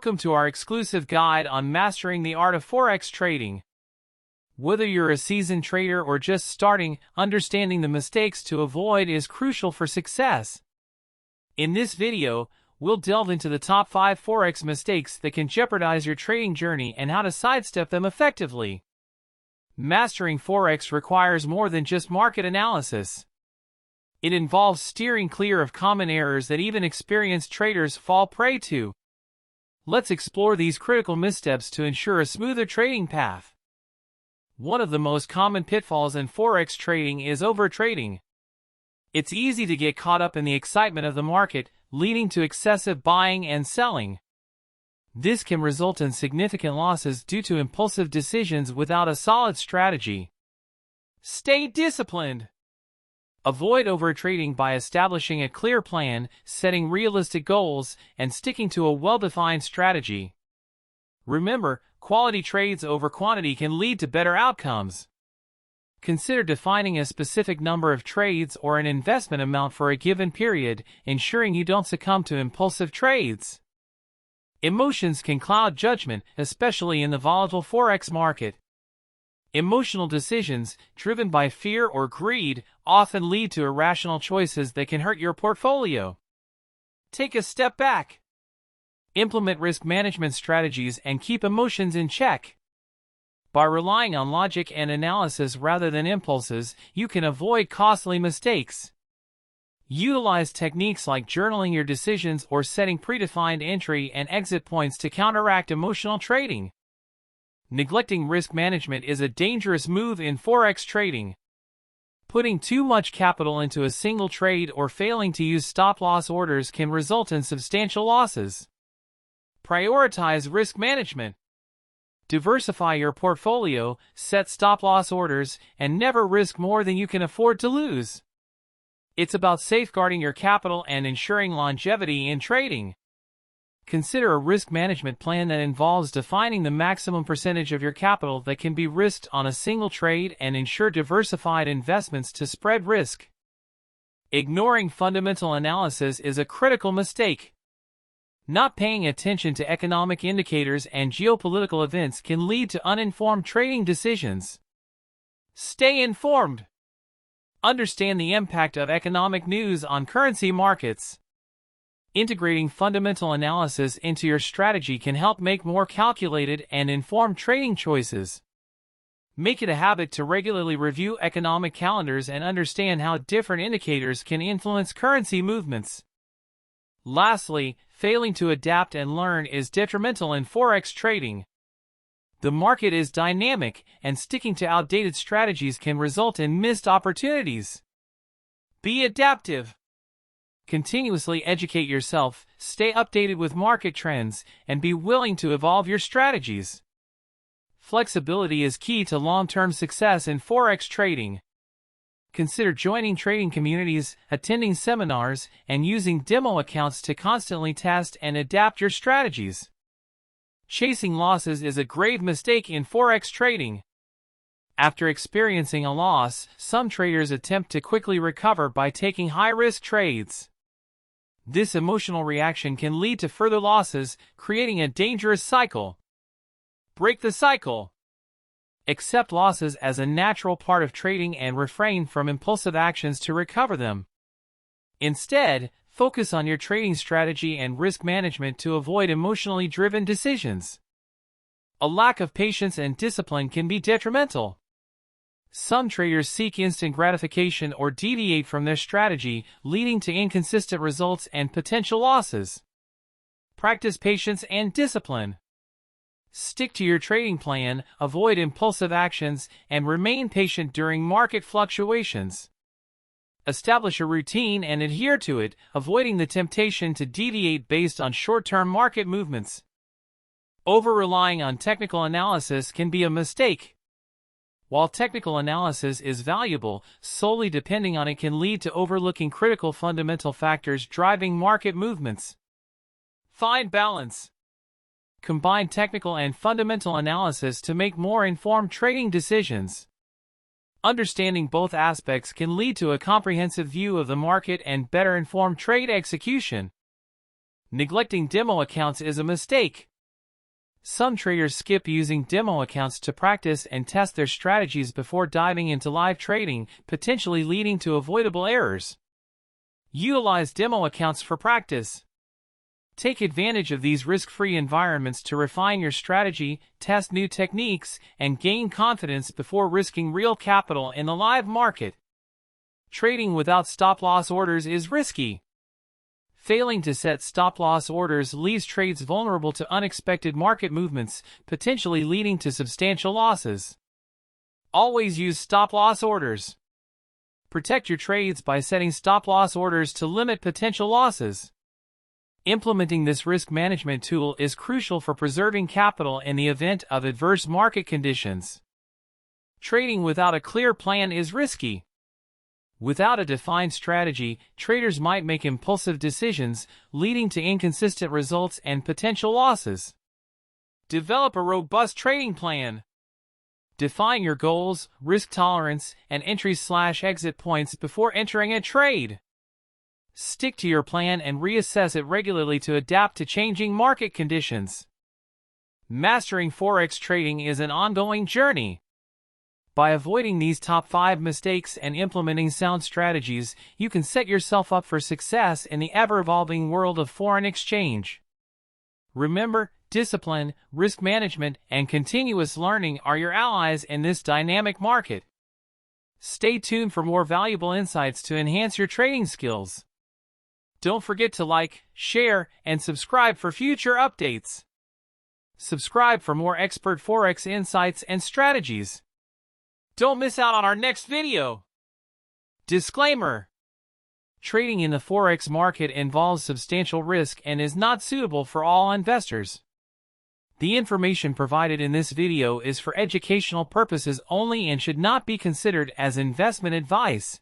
Welcome to our exclusive guide on mastering the art of Forex trading. Whether you're a seasoned trader or just starting, understanding the mistakes to avoid is crucial for success. In this video, we'll delve into the top 5 Forex mistakes that can jeopardize your trading journey and how to sidestep them effectively. Mastering Forex requires more than just market analysis. It involves steering clear of common errors that even experienced traders fall prey to. Let's explore these critical missteps to ensure a smoother trading path. One of the most common pitfalls in Forex trading is overtrading. It's easy to get caught up in the excitement of the market, leading to excessive buying and selling. This can result in significant losses due to impulsive decisions without a solid strategy. Stay disciplined. Avoid overtrading by establishing a clear plan, setting realistic goals, and sticking to a well-defined strategy. Remember, quality trades over quantity can lead to better outcomes. Consider defining a specific number of trades or an investment amount for a given period, ensuring you don't succumb to impulsive trades. Emotions can cloud judgment, especially in the volatile Forex market. Emotional decisions, driven by fear or greed, often lead to irrational choices that can hurt your portfolio. Take a step back. Implement risk management strategies and keep emotions in check. By relying on logic and analysis rather than impulses, you can avoid costly mistakes. Utilize techniques like journaling your decisions or setting predefined entry and exit points to counteract emotional trading. Neglecting risk management is a dangerous move in Forex trading. Putting too much capital into a single trade or failing to use stop-loss orders can result in substantial losses. Prioritize risk management. Diversify your portfolio, set stop-loss orders, and never risk more than you can afford to lose. It's about safeguarding your capital and ensuring longevity in trading. Consider a risk management plan that involves defining the maximum percentage of your capital that can be risked on a single trade and ensure diversified investments to spread risk. Ignoring fundamental analysis is a critical mistake. Not paying attention to economic indicators and geopolitical events can lead to uninformed trading decisions. Stay informed. Understand the impact of economic news on currency markets. Integrating fundamental analysis into your strategy can help make more calculated and informed trading choices. Make it a habit to regularly review economic calendars and understand how different indicators can influence currency movements. Lastly, failing to adapt and learn is detrimental in Forex trading. The market is dynamic, and sticking to outdated strategies can result in missed opportunities. Be adaptive. Continuously educate yourself, stay updated with market trends, and be willing to evolve your strategies. Flexibility is key to long-term success in Forex trading. Consider joining trading communities, attending seminars, and using demo accounts to constantly test and adapt your strategies. Chasing losses is a grave mistake in Forex trading. After experiencing a loss, some traders attempt to quickly recover by taking high-risk trades. This emotional reaction can lead to further losses, creating a dangerous cycle. Break the cycle. Accept losses as a natural part of trading and refrain from impulsive actions to recover them. Instead, focus on your trading strategy and risk management to avoid emotionally driven decisions. A lack of patience and discipline can be detrimental. Some traders seek instant gratification or deviate from their strategy, leading to inconsistent results and potential losses. Practice patience and discipline. Stick to your trading plan, avoid impulsive actions, and remain patient during market fluctuations. Establish a routine and adhere to it, avoiding the temptation to deviate based on short-term market movements. Over-relying on technical analysis can be a mistake. While technical analysis is valuable, solely depending on it can lead to overlooking critical fundamental factors driving market movements. Find balance. Combine technical and fundamental analysis to make more informed trading decisions. Understanding both aspects can lead to a comprehensive view of the market and better informed trade execution. Neglecting demo accounts is a mistake. Some traders skip using demo accounts to practice and test their strategies before diving into live trading, potentially leading to avoidable errors. Utilize demo accounts for practice. Take advantage of these risk-free environments to refine your strategy, test new techniques, and gain confidence before risking real capital in the live market. Trading without stop-loss orders is risky. Failing to set stop-loss orders leaves trades vulnerable to unexpected market movements, potentially leading to substantial losses. Always use stop-loss orders. Protect your trades by setting stop-loss orders to limit potential losses. Implementing this risk management tool is crucial for preserving capital in the event of adverse market conditions. Trading without a clear plan is risky. Without a defined strategy, traders might make impulsive decisions, leading to inconsistent results and potential losses. Develop a robust trading plan. Define your goals, risk tolerance, and entry/exit points before entering a trade. Stick to your plan and reassess it regularly to adapt to changing market conditions. Mastering Forex trading is an ongoing journey. By avoiding these top 5 mistakes and implementing sound strategies, you can set yourself up for success in the ever-evolving world of foreign exchange. Remember, discipline, risk management, and continuous learning are your allies in this dynamic market. Stay tuned for more valuable insights to enhance your trading skills. Don't forget to like, share, and subscribe for future updates. Subscribe for more expert Forex insights and strategies. Don't miss out on our next video. Disclaimer: trading in the Forex market involves substantial risk and is not suitable for all investors. The information provided in this video is for educational purposes only and should not be considered as investment advice.